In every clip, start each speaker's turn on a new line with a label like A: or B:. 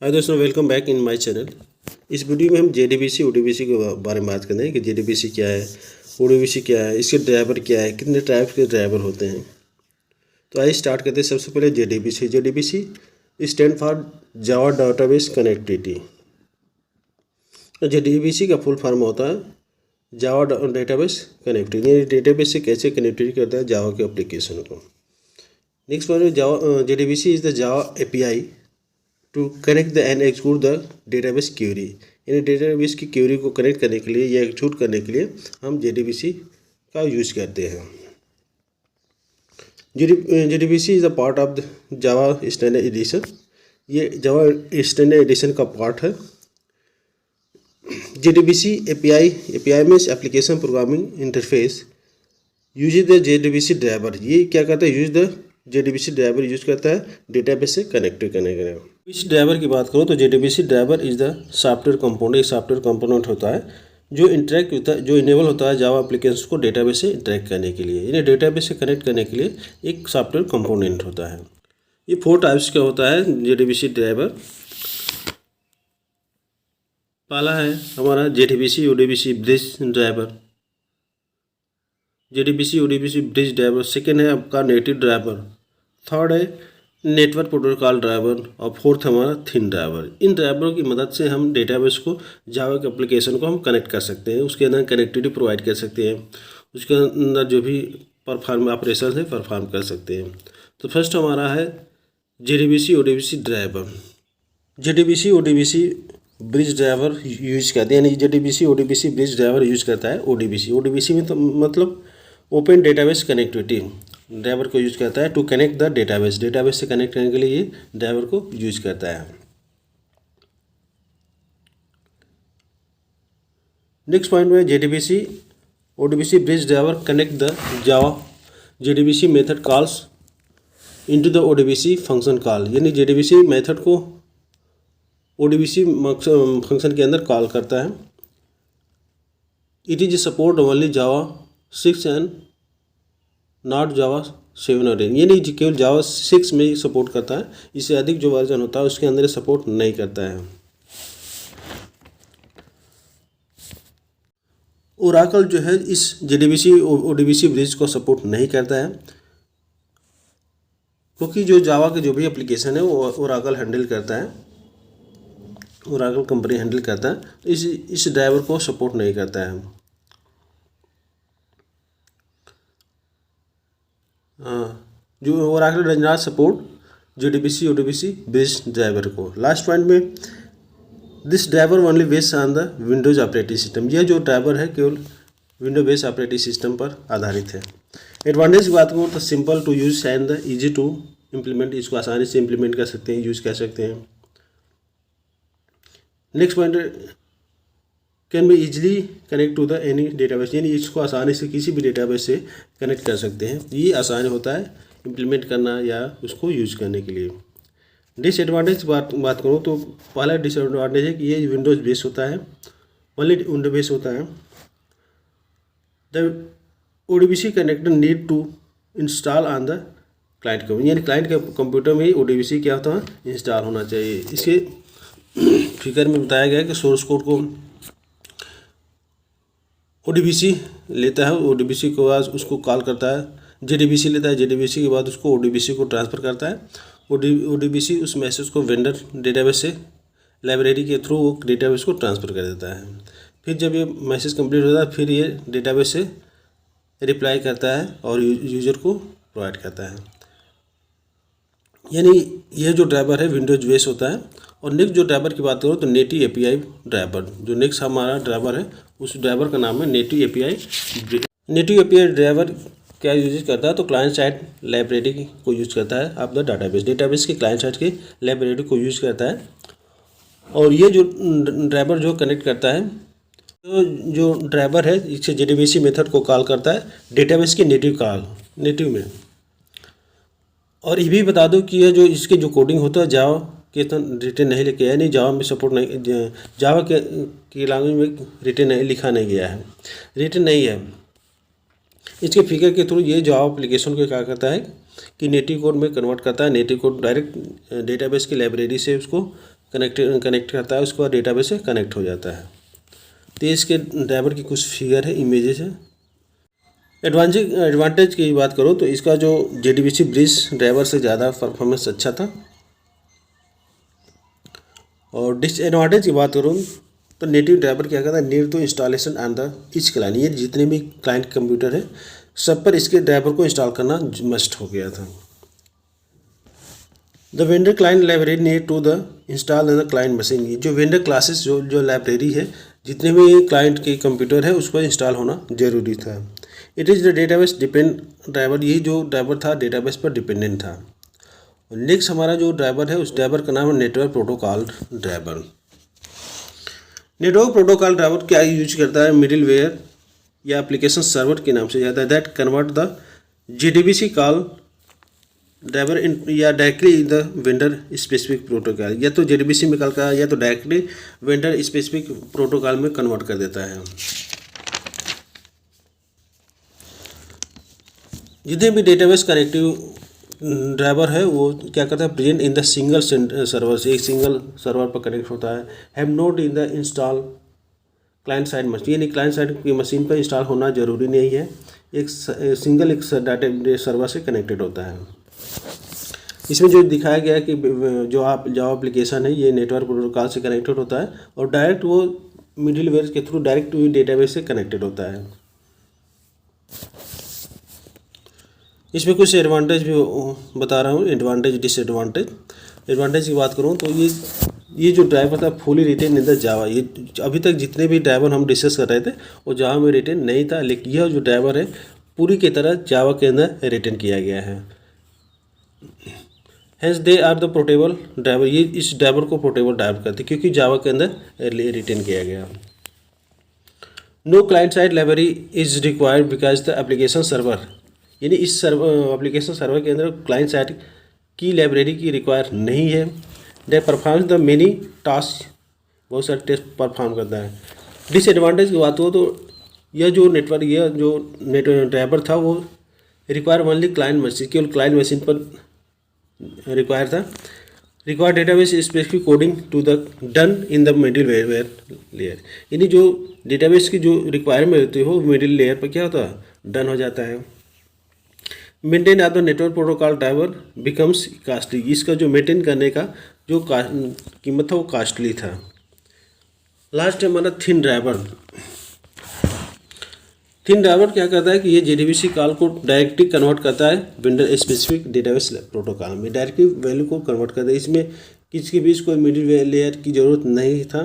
A: हाय दोस्तों, welcome back in my channel. इस video में हम जेडीबीसी ओडीबीसी के बारे में बात करेंगे कि जेडीबीसी क्या है, ओडीबीसी क्या है, इसके ड्राइवर क्या है, कितने टाइप के ड्राइवर होते हैं। तो आइए स्टार्ट करते हैं। सबसे पहले JDBC. JDBC stand for Java database connectivity. JDBC का फुल फॉर्म होता है जावा डेटाबेस कनेक्टिविटी, यानी डेटाबेस से कैसे कनेक्टिविटी करता है जावा के एप्लीकेशन को। Next point, Java JDBC is the Java API to connect the and execute the database query, यानी डेटाबेस की क्वेरी को कनेक्ट करने के लिए या एक्सिक्यूट करने के लिए हम जेडीबीसी का यूज करते हैं। JDBC is a part of the Java standard addition. ये जावा स्टैंडर्ड एडिशन का पार्ट है। JDBC API means application programming interface use the JDBC driver. ये क्या करता है, use the JDBC driver use करता है डेटाबेस से कनेक्ट करने के लिए। इस ड्राइवर की बात करो तो JDBC driver is the software component, एक सॉफ्टवेयर कंपोनेंट होता है जो इंटरेक्ट होता है, जो इनेबल होता है जावा एप्लीकेशन को डेटाबेस से इंटरेक्ट करने के लिए, यानी डेटाबेस से कनेक्ट करने के लिए एक सॉफ्टवेयर कंपोनेंट होता है। ये 4 टाइप्स का होता है जेडीबीसी ड्राइवर। पहला है हमारा JDBC ODBC bridge driver, JDBC ODBC bridge driver. Second है आपका नेटिव ड्राइवर। थर्ड है नेटवर्क प्रोटोकॉल ड्राइवर। और फोर्थ हमारा थीम ड्राइवर। इन ड्राइवरों की मदद से हम डेटाबेस को, जावा के एप्लीकेशन को हम कनेक्ट कर सकते हैं, उसके अंदर कनेक्टिविटी प्रोवाइड कर सकते हैं, उसके अंदर जो भी परफॉर्म ऑपरेशन है परफॉर्म कर सकते हैं। तो फर्स्ट हमारा है JDBC ODBC driver. JDBC ODBC bridge driver use करते हैं, यानी JDBC ODBC bridge driver use करता है ओडीबीसी। ओडीबीसी में तो मतलब ओपन डेटाबेस कनेक्टिविटी ड्राइवर को यूज करता है to connect the database. Database से कनेक्ट करने के लिए ये ड्राइवर को यूज करता है। नेक्स्ट पॉइंट में JDBC ODBC bridge driver connect the Java JDBC method calls into the ODBC function call, यानी जेडीबीसी मेथड को ओडीबीसी फंक्शन के अंदर कॉल करता है। It is support only Java 6 and not Java 7 और 8, यानी केवल जावा 6 में ही सपोर्ट करता है, इससे अधिक जो वर्जन होता है उसके अंदर सपोर्ट नहीं करता है। ओरेकल जो है इस जेडीबीसी ओडीबीसी ब्रिज को सपोर्ट नहीं करता है, क्योंकि जो जावा के जो भी एप्लीकेशन है वो ओरेकल हैंडल करता है, ओरेकल कंपनी हैंडल करता है, तो इस ड्राइवर को सपोर्ट नहीं करता है। जो Oracle does not support JDBC ODBC bridge driver को। लास्ट पॉइंट में this driver only based on the Windows operating system. यह जो ड्राइवर है केवल विंडो बेस्ड ऑपरेटिंग सिस्टम पर आधारित है। एडवांटेज की बात करूँ तो simple to use and the easy to implement, इसको आसानी से इम्प्लीमेंट कर सकते हैं, यूज कर सकते हैं। Next point, can be easily connect to the any database, यानी इसको आसानी से किसी भी डेटाबेस से कनेक्ट कर सकते हैं। ये आसान होता है इम्प्लीमेंट करना या उसको यूज करने के लिए। डिसएडवांटेज बात करूँ तो पहला डिसएडवांटेज है कि ये विंडोज बेस होता है, ओनली विंडो बेस होता है। The ODBC connector need to install on the client computer, यानी क्लाइंट के कंप्यूटर में ही ओडीबीसी क्या होता है, इंस्टॉल होना चाहिए। इसके फिगर में बताया गया है कि सोर्स कोड को ओडीबीसी लेता है, ओडीबीसी के बाद उसको कॉल करता है, जेडीबीसी लेता है, जेडीबीसी के बाद उसको ओडीबीसी को ट्रांसफ़र करता है। ओडीबीसी उस मैसेज को वेंडर डेटाबेस से लाइब्रेरी के थ्रू वो डेटाबेस को ट्रांसफ़र कर देता है। फिर जब ये मैसेज कंप्लीट होता है फिर ये डेटाबेस से रिप्लाई करता है और यूज़र को प्रोवाइड करता है। यानी यह जो ड्राइवर है विंडोज बेस होता है। और नेक्स्ट जो ड्राइवर की बात करो तो नेटिव एपीआई ड्राइवर, जो नेक्स्ट हमारा ड्राइवर है उस ड्राइवर का नाम है native API. Native API driver क्या यूज करता है तो क्लाइंट साइड लाइब्रेरी को यूज करता है ऑफ द डाटाबेस, डेटाबेस के क्लाइंट साइड के लाइब्रेरी को यूज करता है। और ये जो ड्राइवर जो कनेक्ट करता है, तो जो ड्राइवर है इससे जेडीबीसी मेथड को कॉल करता है डेटाबेस के नेटिव में। और ये भी बता दो कि ये जो इसके जो कोडिंग होता है जावा के तो रिटर्न नहीं लेके आया, नहीं जावा में सपोर्ट नहीं, जावा के लैंग्वेज में रिटर्न नहीं लिखा नहीं गया है, रिटर्न नहीं है। इसके फिगर के थ्रू ये जावा एप्लीकेशन को क्या करता है कि नेटिव कोड में कन्वर्ट करता है, नेटिव कोड डायरेक्ट डेटाबेस की लाइब्रेरी से उसको कनेक्ट करता है, उसके बाद डेटाबेस से कनेक्ट हो जाता है। तो इसके ड्राइवर की कुछ फिगर है, इमेजेस है। एडवांटेज की बात करूँ तो इसका जो JDBC ब्रिज ड्राइवर से ज़्यादा परफॉर्मेंस अच्छा था। और डिसएडवांटेज की बात करूँ तो नेटिव ड्राइवर क्या कहता है, need to installation on the each client, ये जितने भी क्लाइंट कंप्यूटर है सब पर इसके ड्राइवर को इंस्टॉल करना मस्ट हो गया था। The vendor client library need to the install in the client machine, ये जो वेंडर क्लासेस जो लाइब्रेरी है जितने भी क्लाइंट के कंप्यूटर है उस पर इंस्टॉल होना जरूरी था। It is the database depend driver, ये जो ड्राइवर था डेटाबेस पर डिपेंडेंट था। नेक्स्ट हमारा जो ड्राइवर है उस ड्राइवर का नाम है network protocol driver. Network protocol driver क्या यूज करता है, मिडिलवेयर या एप्लीकेशन सर्वर के नाम से जाता है, that convert the JDBC call driver in या directly in the vendor specific protocol, या तो JDBC में कॉल का या तो डायरेक्टली वेंडर स्पेसिफिक प्रोटोकॉल में कन्वर्ट कर देता है। जितने भी डेटाबेस कनेक्टिव ड्राइवर है वो क्या करता है, present in the single server से, एक सिंगल सर्वर पर कनेक्ट होता है। Have note in the install client side machine, यानी क्लाइंट साइड की मशीन पर इंस्टॉल होना जरूरी नहीं है, एक सिंगल एक डाटा सर्वर से कनेक्टेड होता है। इसमें जो दिखाया गया है कि जो आप जावा एप्लीकेशन है ये नेटवर्क प्रोटोकॉल से कनेक्टेड होता है और डायरेक्ट वो मिडिलवेयर के थ्रू डायरेक्ट डेटाबेस से कनेक्टेड होता है। इसमें कुछ एडवांटेज भी बता रहा हूँ, एडवांटेज डिसएडवांटेज। एडवांटेज की बात करूँ तो ये जो ड्राइवर था fully written in the Java, ये अभी तक जितने भी ड्राइवर हम डिस्कस कर रहे थे वो जावा में रिटेन नहीं था, लेकिन यह जो ड्राइवर है पूरी की तरह जावा के अंदर रिटेन किया गया है। Hence they are the portable driver, ये इस ड्राइवर को पोर्टेबल ड्राइवर करते क्योंकि जावा के अंदर रिटेन किया गया। No client side library is required because the application server, यानी इस एप्लीकेशन सर्वर के अंदर क्लाइंट साइड की लाइब्रेरी की रिक्वायर नहीं है। They performs the many task, बहुत सारे टेस्ट परफॉर्म करता है। डिसएडवांटेज की बात हो तो यह जो ड्राइवर था वो रिक्वायर ओनली क्लाइंट मशीन, केवल क्लाइंट मशीन पर रिक्वायर था। Require database specific coding to the done in the middleware layer, यानी जो डेटाबेस की जो रिक्वायरमेंट होती है वो मिडिल लेयर पर क्या होता है, डन हो जाता है। Maintain of the network protocol driver becomes costly, इसका जो मेंटेन करने का जो कीमत था वो कास्टली था। लास्ट है हमारा थिन ड्राइवर। थिन ड्राइवर क्या करता है कि ये JDBC कॉल को डायरेक्टली कन्वर्ट करता है वेंडर स्पेसिफिक डेटाबेस प्रोटोकॉल में, डायरेक्टली वैल्यू को कन्वर्ट करता है। इसमें किसके बीच कोई मिडिल लेयर की ज़रूरत नहीं था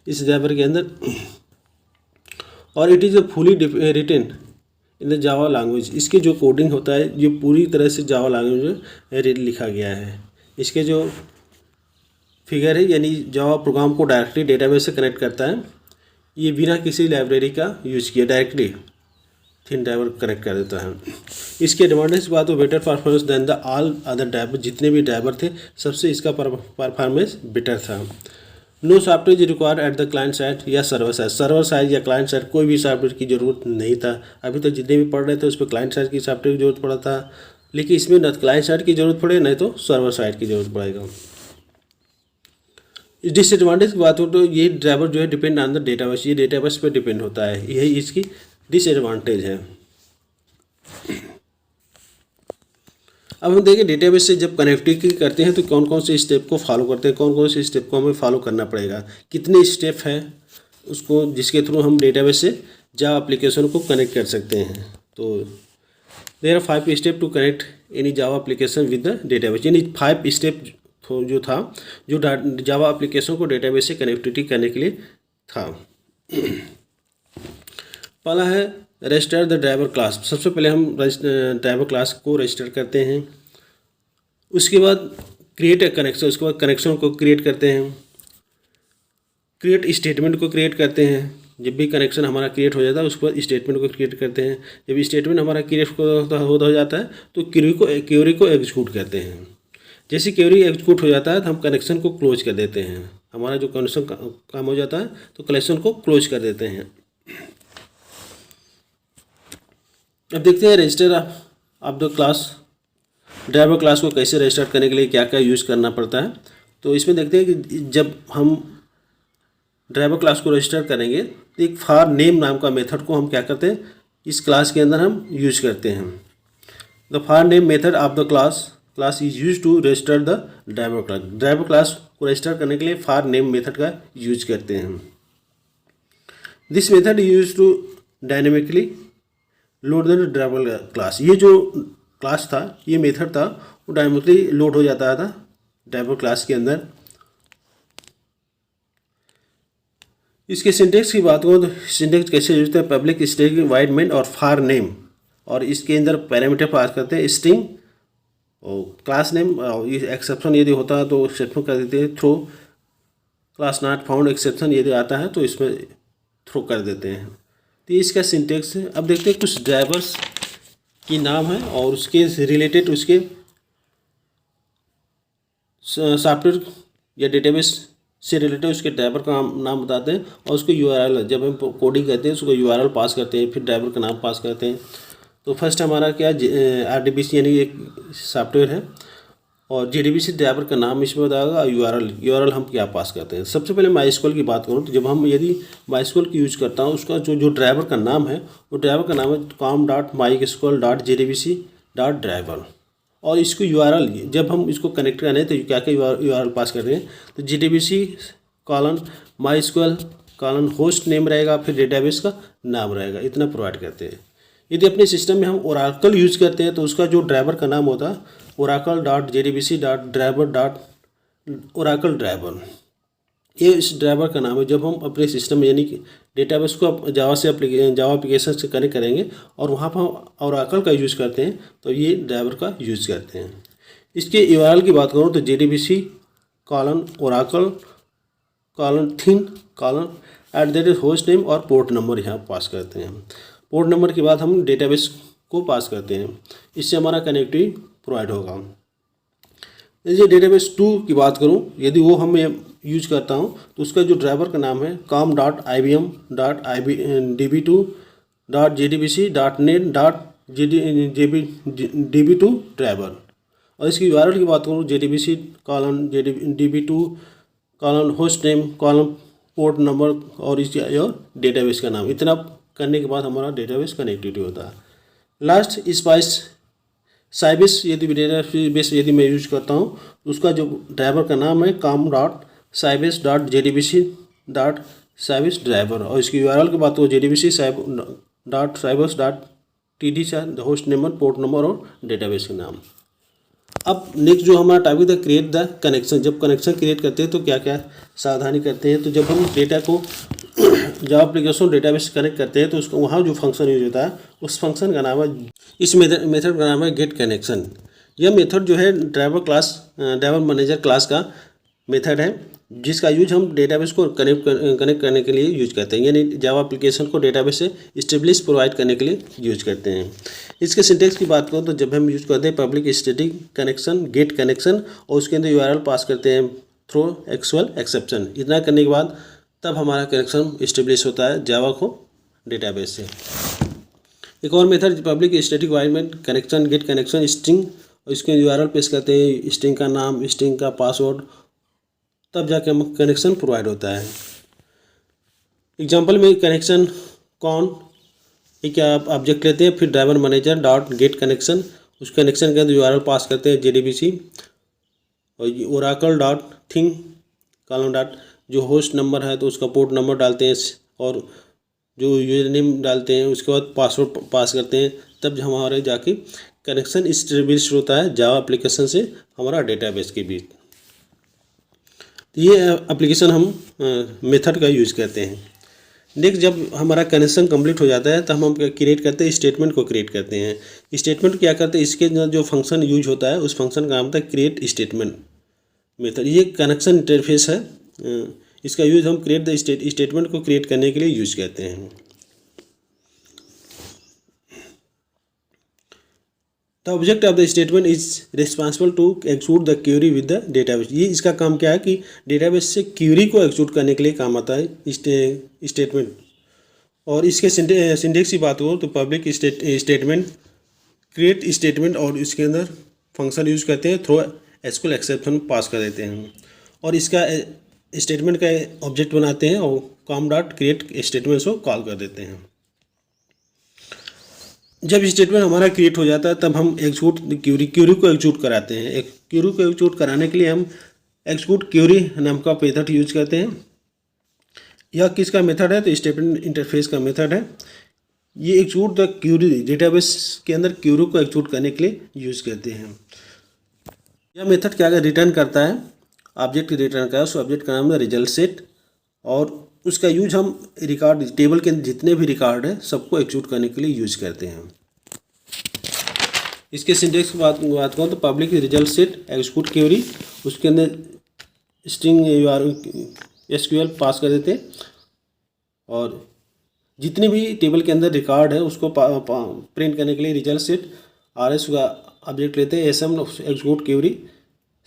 A: इस ड्राइवर के अंदर। और it is a fully written in the Java language, इसके जो कोडिंग होता है ये पूरी तरह से जावा लैंग्वेज में लिखा गया है। इसके जो फिगर है यानी जावा प्रोग्राम को डायरेक्टली डेटाबेस से कनेक्ट करता है, ये बिना किसी लाइब्रेरी का यूज किए डायरेक्टली थिन ड्राइवर कनेक्ट कर देता है। इसके एडवांटेज बात तो better performance than the all other driver, जितने भी ड्राइवर थे सबसे इसका परफॉर्मेंस बेटर था। No software is required at the client side या सर्वर साइड या क्लाइंट साइड, कोई भी सॉफ्टवेयर की ज़रूरत नहीं था। अभी तक जितने भी पढ़ रहे थे उस पर क्लाइंट साइड की सॉफ्टवेयर की जरूरत पड़ा था, लेकिन इसमें न क्लाइंट साइड की जरूरत पड़े नहीं तो सर्वर साइड की जरूरत पड़ेगा। इस डिसएडवांटेज की बात हो तो ये ड्राइवर जो है डिपेंड ऑन द डेटाबेस, ये डेटाबेस पर डिपेंड होता है, यही इसकी डिसएडवांटेज है। अब हम देखें डेटाबेस से जब कनेक्टिविटी करते हैं तो कौन कौन से स्टेप को फॉलो करते हैं, कौन कौन से स्टेप को हमें फॉलो करना पड़ेगा, कितने स्टेप हैं उसको जिसके थ्रू हम डेटाबेस से जावा एप्लीकेशन को कनेक्ट कर सकते हैं। तो there are 5 step to connect any Java application with the database, यानी 5 स्टेप जो था जो जावा एप्लीकेशन को डेटाबेस से कनेक्टिविटी करने के लिए था। पहला है रजिस्टर द ड्राइवर क्लास, सबसे पहले हम ड्राइवर क्लास को रजिस्टर करते हैं। उसके बाद क्रिएट ए कनेक्शन, उसके बाद कनेक्शन को क्रिएट करते हैं। क्रिएट स्टेटमेंट को क्रिएट करते हैं, जब भी कनेक्शन हमारा क्रिएट हो जाता है उसके बाद स्टेटमेंट को क्रिएट करते हैं। जब स्टेटमेंट हमारा क्रिएट हो जाता है तो क्वेरी को एग्जीक्यूट करते हैं। जैसे क्वेरी एग्जीक्यूट हो जाता है तो हम कनेक्शन को क्लोज कर देते हैं, हमारा जो कनेक्शन काम हो जाता है तो कनेक्शन को क्लोज कर देते हैं। अब देखते हैं register of the class, driver class को कैसे रजिस्टर करने के लिए क्या क्या यूज़ करना पड़ता है। तो इसमें देखते हैं कि जब हम ड्राइवर क्लास को रजिस्टर करेंगे तो एक फॉर नेम नाम का मेथड को हम क्या करते हैं, इस क्लास के अंदर हम यूज करते हैं। The for name method of the class is use to register the driver class. Driver class को रजिस्टर करने के लिए फॉर नेम मेथड का यूज करते हैं। This method use to dynamically load the driver class. ये जो क्लास था, ये मेथड था, वो डायनेमिकली लोड हो जाता था ड्राइवर क्लास के अंदर। इसके सिंटेक्स की बात करूँ तो सिंटेक्स कैसे यूज होता है, पब्लिक स्टैटिक वाइड मेन और फॉर नेम, और इसके अंदर पैरामीटर पास करते हैं स्ट्रिंग और क्लास नेम। एक्सेप्शन यदि होता है तो एक्सेप्शन कर देते हैं throw, class not found exception यदि आता है तो इसमें थ्रो कर देते हैं। तो ये इसका सिंटेक्स है। अब देखते हैं कुछ ड्राइवर्स की नाम है और उसके रिलेटेड उसके सॉफ्टवेयर या डेटाबेस से रिलेटेड उसके ड्राइवर का नाम बताते हैं और उसको यूआरएल, जब हम कोडिंग करते हैं उसको यूआरएल पास करते हैं, फिर ड्राइवर का नाम पास करते हैं। तो फर्स्ट हमारा क्या आरडीबीसी यानी एक सॉफ्टवेयर है और जेडीबीसी ड्राइवर का नाम इसमें बताएगा और यूआरएल हम क्या पास करते हैं। सबसे पहले माईएसक्यूएल की बात करूँ तो जब हम यदि माईएसक्यूएल की यूज करता हूँ उसका जो ड्राइवर का नाम है वो ड्राइवर का नाम है com.mysql.jdbc.driver और इसको यूआरएल जब हम इसको कनेक्ट कर रहे हैं तो क्या क्या यूआरएल पास कर रहे हैं, तो jdbc:/mysql: होस्ट नेम रहेगा, फिर डेटाबेस का नाम रहेगा, इतना प्रोवाइड करते हैं। यदि अपने सिस्टम में हम ओरेकल यूज करते हैं तो उसका जो ड्राइवर का नाम होता है oracle.jdbc.driver, ये इस ड्राइवर का नाम है। जब हम अपने सिस्टम में यानी कि डेटाबेस को जावा एप्लीकेशन से कनेक्ट करेंगे और वहाँ पर हम ओरेकल का यूज़ करते हैं तो ये ड्राइवर का यूज़ करते हैं। इसके यूआरएल की बात करूँ तो jdbc://theme: होस्ट नेम और पोर्ट नंबर यहाँ पास करते हैं। पोर्ट नंबर के बाद हम डेटाबेस को पास करते हैं, इससे हमारा कनेक्टिविटी प्रोवाइड होगा। यदि डेटाबेस 2 की बात करूं, यदि वो हम यूज करता हूं तो उसका जो ड्राइवर का नाम है com.ibm.db2.net.db2 ड्राइवर और इसकी यूआरएल की बात करूं jdbc://db2 host name port number और इसकी और डेटाबेस का नाम। इतना करने के बाद हमारा डेटाबेस कनेक्टिविटी होता है। लास्ट साइबेस यदि डेटाबेस यदि मैं यूज करता हूँ तो उसका जो ड्राइवर का नाम है com.sybase.jdbc.sybase ड्राइवर और इसकी यूआरएल की बात हो jdbc://sybase.td host number port number और डेटाबेस का नाम। अब नेक्स्ट जो हमारा टॉपिक था क्रिएट द कनेक्शन। जब कनेक्शन क्रिएट करते हैं तो क्या क्या सावधानी करते हैं, तो जब हम डेटा को जावा एप्लीकेशन डेटाबेस कनेक्ट करते हैं तो उसको वहाँ जो फंक्शन यूज होता है उस फंक्शन का नाम है, इस मेथड का नाम है गेट कनेक्शन। यह मेथड जो है ड्राइवर मैनेजर क्लास का मेथड है जिसका यूज हम डेटाबेस को कनेक्ट करने के लिए यूज करते हैं, यानी जावा एप्लीकेशन को डेटाबेस से स्टेबलिश प्रोवाइड करने के लिए यूज करते हैं। इसके सिंटेक्स की बात करूँ तो जब हम यूज करते हैं public static connection get connection और उसके अंदर यूआरएल पास करते हैं थ्रो एक्चुअल एक्सेप्शन। इतना करने के बाद तब हमारा कनेक्शन इस्टेब्लिश होता है जावा को डेटाबेस से। एक और method public static wide connection get connection string और इसके यूआरएल पेश करते हैं, स्ट्रिंग का नाम, स्ट्रिंग का पासवर्ड, तब जाके हम कनेक्शन प्रोवाइड होता है। एग्जांपल में कनेक्शन कौन एक ऑब्जेक्ट लेते हैं, फिर driver manager dot get connection, उस कनेक्शन के अंदर यूआरएल पास करते हैं jdbc और oracle.theme: जो होस्ट नंबर है तो उसका पोर्ट नंबर डालते हैं और जो यूजर नेम डालते हैं, उसके बाद पासवर्ड पास करते हैं, तब हमारे जाके कनेक्शन इस्टेब्लिश होता है जावा एप्लीकेशन से हमारा डेटाबेस के बीच। ये एप्लीकेशन हम मेथड का यूज़ करते हैं। नेक्स्ट जब हमारा कनेक्शन कंप्लीट हो जाता है तो हम क्रिएट करते हैं स्टेटमेंट को क्रिएट करते हैं। स्टेटमेंट क्या करते हैं, इसके जो फंक्शन यूज होता है उस फंक्शन का नाम होता है क्रिएट स्टेटमेंट मेथड। ये कनेक्शन इंटरफेस है, इसका यूज हम क्रिएट द स्टेटमेंट को क्रिएट करने के लिए यूज करते हैं। The object of the statement is responsible to execute the query with the database. ये इसका काम क्या है कि डेटाबेस से क्यूरी को एक्सिक्यूट करने के लिए काम आता है स्टेटमेंट। और इसके सिंटेक्स की बात हो तो पब्लिक स्टेटमेंट क्रिएट स्टेटमेंट और इसके अंदर फंक्शन यूज करते हैं थ्रो एसक्यूएल एक्सेप्शन पास कर देते हैं। और इसका स्टेटमेंट का ऑब्जेक्ट बनाते हैं और कॉम डॉट क्रिएट स्टेटमेंट्स को कॉल कर देते हैं। जब स्टेटमेंट हमारा क्रिएट हो जाता है तब हम एग्जीक्यूट क्यूरी को एग्जीक्यूट कराते हैं। एक क्यूरी को एग्जीक्यूट कराने के लिए हम एग्जीक्यूट क्यूरी नाम का मेथड यूज करते हैं। यह किसका मेथड है? तो स्टेटमेंट इंटरफेस का मेथड है। ये एग्जीक्यूट द क्यूरी डेटाबेस के अंदर क्यूरी को एग्जीक्यूट करने के लिए यूज करते हैं। यह मेथड क्या रिटर्न करता है? ऑब्जेक्ट रिटर्न करता है। उस ऑब्जेक्ट का नाम है रिजल्ट सेट और उसका यूज हम रिकॉर्ड टेबल के अंदर जितने भी रिकॉर्ड है सबको एग्जीक्यूट करने के लिए यूज करते हैं। इसके सिंटेक्स की बात करूँ तो public result set execute query, उसके अंदर स्ट्रिंग SQL पास कर देते और जितने भी टेबल के अंदर रिकॉर्ड है उसको प्रिंट करने के लिए रिजल्ट सेट RS का ऑब्जेक्ट लेते हैं। SM execute query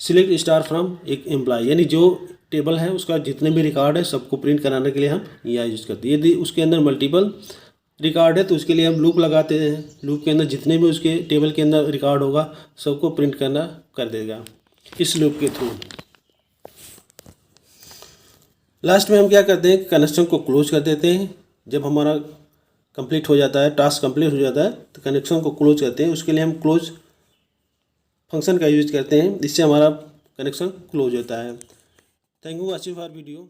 A: select star from एक एम्प्लॉय, यानी जो टेबल है उसका जितने भी रिकॉर्ड है सबको प्रिंट कराने के लिए हम यह यूज करते हैं। यदि उसके अंदर मल्टीपल रिकॉर्ड है तो उसके लिए हम लूप लगाते हैं। लूप के अंदर जितने भी उसके टेबल के अंदर रिकॉर्ड होगा सबको प्रिंट करना कर देगा इस लूप के थ्रू। लास्ट में हम क्या करते हैं, कनेक्शन को क्लोज कर देते हैं। जब हमारा कंप्लीट हो जाता है, टास्क कंप्लीट हो जाता है तो कनेक्शन को क्लोज करते हैं। उसके लिए हम क्लोज फंक्शन का यूज करते हैं, इससे हमारा कनेक्शन क्लोज होता है। Thank you watching for video.